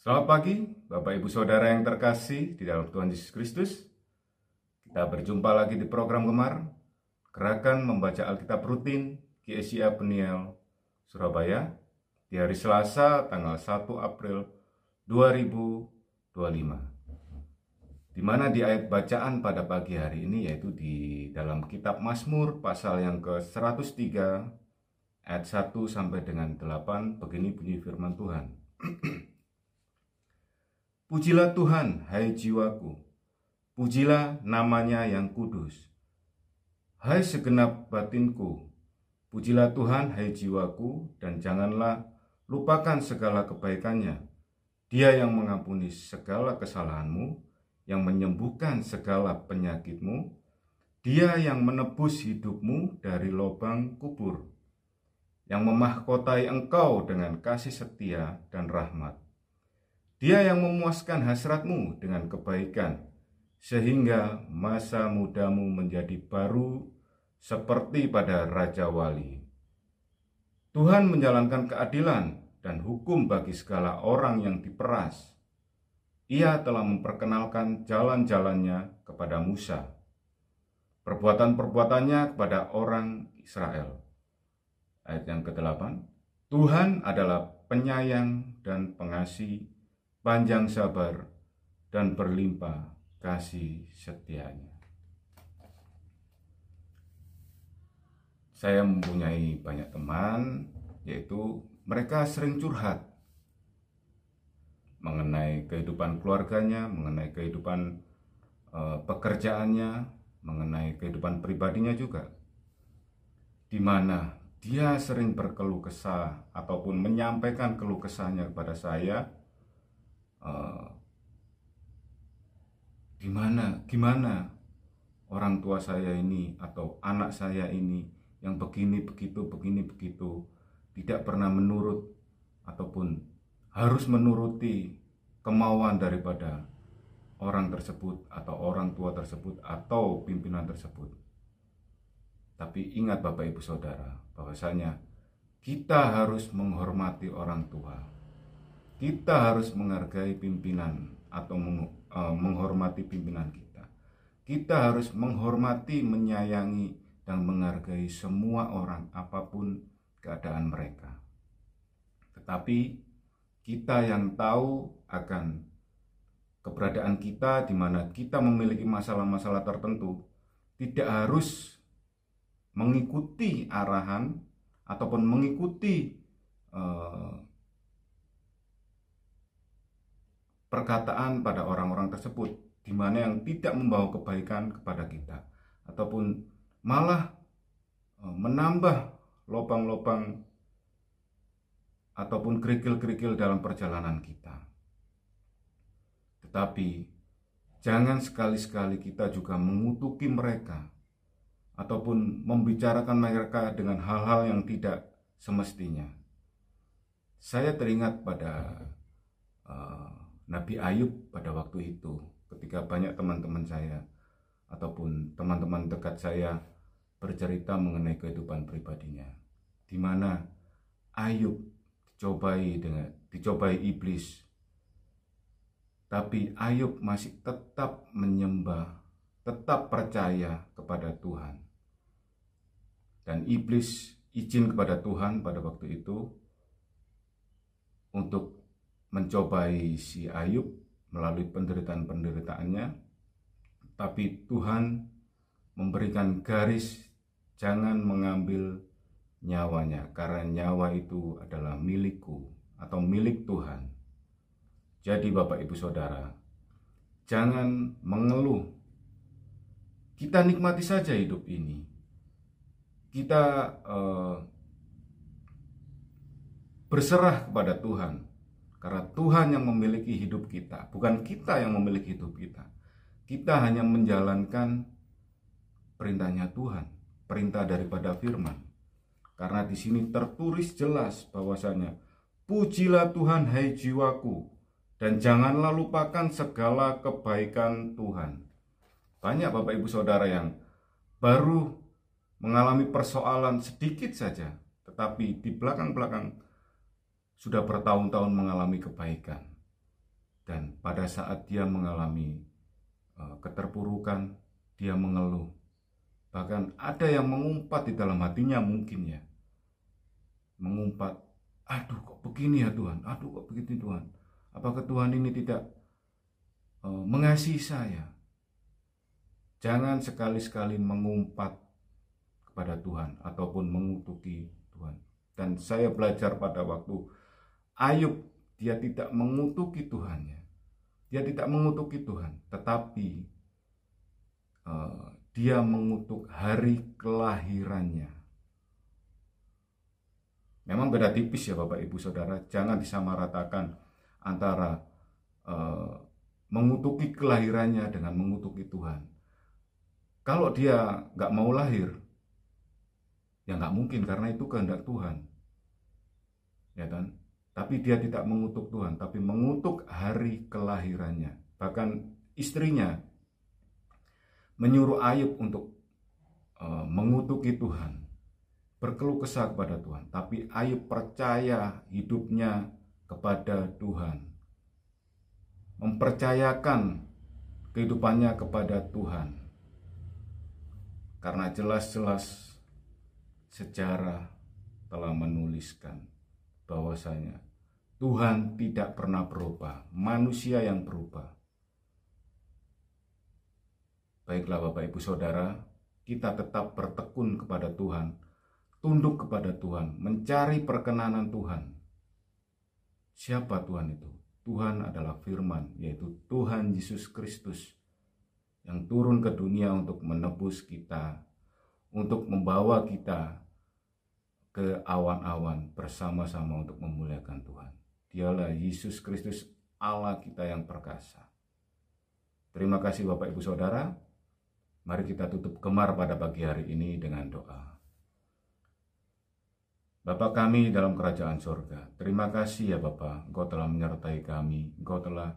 Selamat pagi, Bapak Ibu Saudara yang terkasih di dalam Tuhan Yesus Kristus. Kita berjumpa lagi di program Gemar, Gerakan Membaca Alkitab Rutin GSIA Peniel, Surabaya, di hari Selasa tanggal 1 April 2025. Di mana di ayat bacaan pada pagi hari ini yaitu di dalam kitab Mazmur pasal yang ke-103 ayat 1 sampai dengan 8, begini bunyi firman Tuhan. Pujilah Tuhan, hai jiwaku, pujilah namanya yang kudus. Hai segenap batinku, pujilah Tuhan, hai jiwaku, dan janganlah lupakan segala kebaikannya. Dia yang mengampuni segala kesalahanmu, yang menyembuhkan segala penyakitmu, Dia yang menebus hidupmu dari lubang kubur, yang memahkotai engkau dengan kasih setia dan rahmat. Dia yang memuaskan hasratmu dengan kebaikan, sehingga masa mudamu menjadi baru seperti pada Raja Wali. Tuhan menjalankan keadilan dan hukum bagi segala orang yang diperas. Ia telah memperkenalkan jalan-jalannya kepada Musa, perbuatan-perbuatannya kepada orang Israel. Ayat yang ke-8, Tuhan adalah penyayang dan pengasih, panjang sabar, dan berlimpah kasih setianya. Saya mempunyai banyak teman, yaitu mereka sering curhat mengenai kehidupan keluarganya, mengenai kehidupan pekerjaannya, mengenai kehidupan pribadinya juga, di mana dia sering berkeluh kesah ataupun menyampaikan keluh kesahnya kepada saya. Gimana orang tua saya ini atau anak saya ini yang begini begitu tidak pernah menurut ataupun harus menuruti kemauan daripada orang tersebut atau orang tua tersebut atau pimpinan tersebut. Tapi ingat Bapak Ibu Saudara, bahwasanya kita harus menghormati orang tua. Kita harus menghargai pimpinan atau menghormati pimpinan kita. Kita harus menghormati, menyayangi, dan menghargai semua orang apapun keadaan mereka. Tetapi kita yang tahu akan keberadaan kita di mana kita memiliki masalah-masalah tertentu, tidak harus mengikuti arahan ataupun mengikuti perkataan pada orang-orang tersebut, di mana yang tidak membawa kebaikan kepada kita, ataupun malah menambah lubang-lubang ataupun kerikil-kerikil dalam perjalanan kita. Tetapi jangan sekali-sekali kita juga mengutuki mereka ataupun membicarakan mereka dengan hal-hal yang tidak semestinya. Saya teringat pada Nabi Ayub pada waktu itu, ketika banyak teman-teman saya ataupun teman-teman dekat saya bercerita mengenai kehidupan pribadinya, di mana Ayub dicobai iblis, tapi Ayub masih tetap menyembah, tetap percaya kepada Tuhan. Dan iblis izin kepada Tuhan pada waktu itu untuk mencobai si Ayub melalui penderitaan-penderitaannya, tapi Tuhan memberikan garis jangan mengambil nyawanya, karena nyawa itu adalah milikku atau milik Tuhan. Jadi Bapak Ibu Saudara, jangan mengeluh. Kita nikmati saja hidup ini. Kita berserah kepada Tuhan, karena Tuhan yang memiliki hidup kita, bukan kita yang memiliki hidup kita. Kita hanya menjalankan perintahnya Tuhan, perintah daripada firman. Karena di sini tertulis jelas bahwasanya pujilah Tuhan hai jiwaku, dan janganlah lupakan segala kebaikan Tuhan. Banyak Bapak Ibu Saudara yang baru mengalami persoalan sedikit saja, tetapi di belakang-belakang sudah bertahun-tahun mengalami kebaikan. Dan pada saat dia mengalami keterpurukan, dia mengeluh. Bahkan ada yang mengumpat di dalam hatinya mungkin ya. Mengumpat, aduh kok begini ya Tuhan, aduh kok begitu Tuhan. Apakah Tuhan ini tidak mengasihi saya? Jangan sekali-sekali mengumpat kepada Tuhan ataupun mengutuki Tuhan. Dan saya belajar pada waktu Ayub, dia tidak mengutuki Tuhannya. Dia tidak mengutuki Tuhan, tetapi dia mengutuk hari kelahirannya. Memang beda tipis ya Bapak Ibu Saudara. Jangan disamaratakan antara mengutuki kelahirannya dengan mengutuki Tuhan. Kalau dia nggak mau lahir, ya nggak mungkin karena itu kehendak Tuhan, ya kan? Tapi dia tidak mengutuk Tuhan, tapi mengutuk hari kelahirannya. Bahkan istrinya menyuruh Ayub untuk mengutuki Tuhan, berkeluh kesah kepada Tuhan. Tapi Ayub percaya hidupnya kepada Tuhan, mempercayakan kehidupannya kepada Tuhan. Karena jelas-jelas sejarah telah menuliskan bahwasanya Tuhan tidak pernah berubah, manusia yang berubah. Baiklah Bapak Ibu Saudara, kita tetap bertekun kepada Tuhan, tunduk kepada Tuhan, mencari perkenanan Tuhan. Siapa Tuhan itu? Tuhan adalah firman, yaitu Tuhan Yesus Kristus yang turun ke dunia untuk menebus kita, untuk membawa kita ke awan-awan bersama-sama untuk memuliakan Tuhan. Dialah Yesus Kristus, Allah kita yang perkasa. Terima kasih Bapak Ibu Saudara. Mari kita tutup gemar pada pagi hari ini dengan doa. Bapa kami dalam kerajaan sorga, terima kasih ya Bapa, Engkau telah menyertai kami, Engkau telah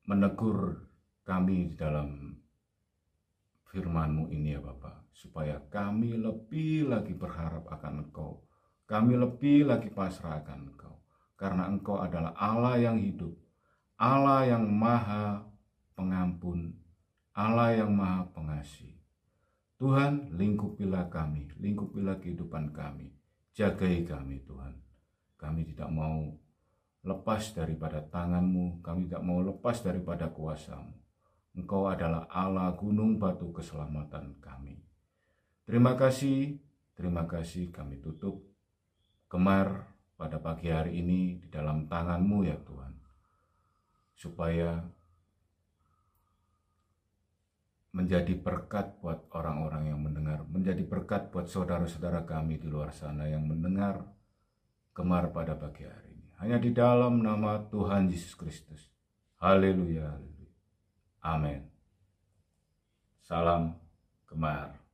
menegur kami di dalam firman-Mu ini ya Bapa, supaya kami lebih lagi berharap akan Engkau, kami lebih lagi pasrah akan Engkau, karena Engkau adalah Allah yang hidup, Allah yang maha pengampun, Allah yang maha pengasih. Tuhan, lingkupilah kami, lingkupilah kehidupan kami, jagai kami Tuhan. Kami tidak mau lepas daripada tangan-Mu, kami tidak mau lepas daripada kuasa-Mu. Engkau adalah Allah gunung batu keselamatan kami. Terima kasih kami tutup gemar pada pagi hari ini di dalam tangan-Mu ya Tuhan. Supaya menjadi berkat buat orang-orang yang mendengar, menjadi berkat buat saudara-saudara kami di luar sana yang mendengar gemar pada pagi hari ini. Hanya di dalam nama Tuhan Yesus Kristus. Haleluya. Amin. Salam gemar.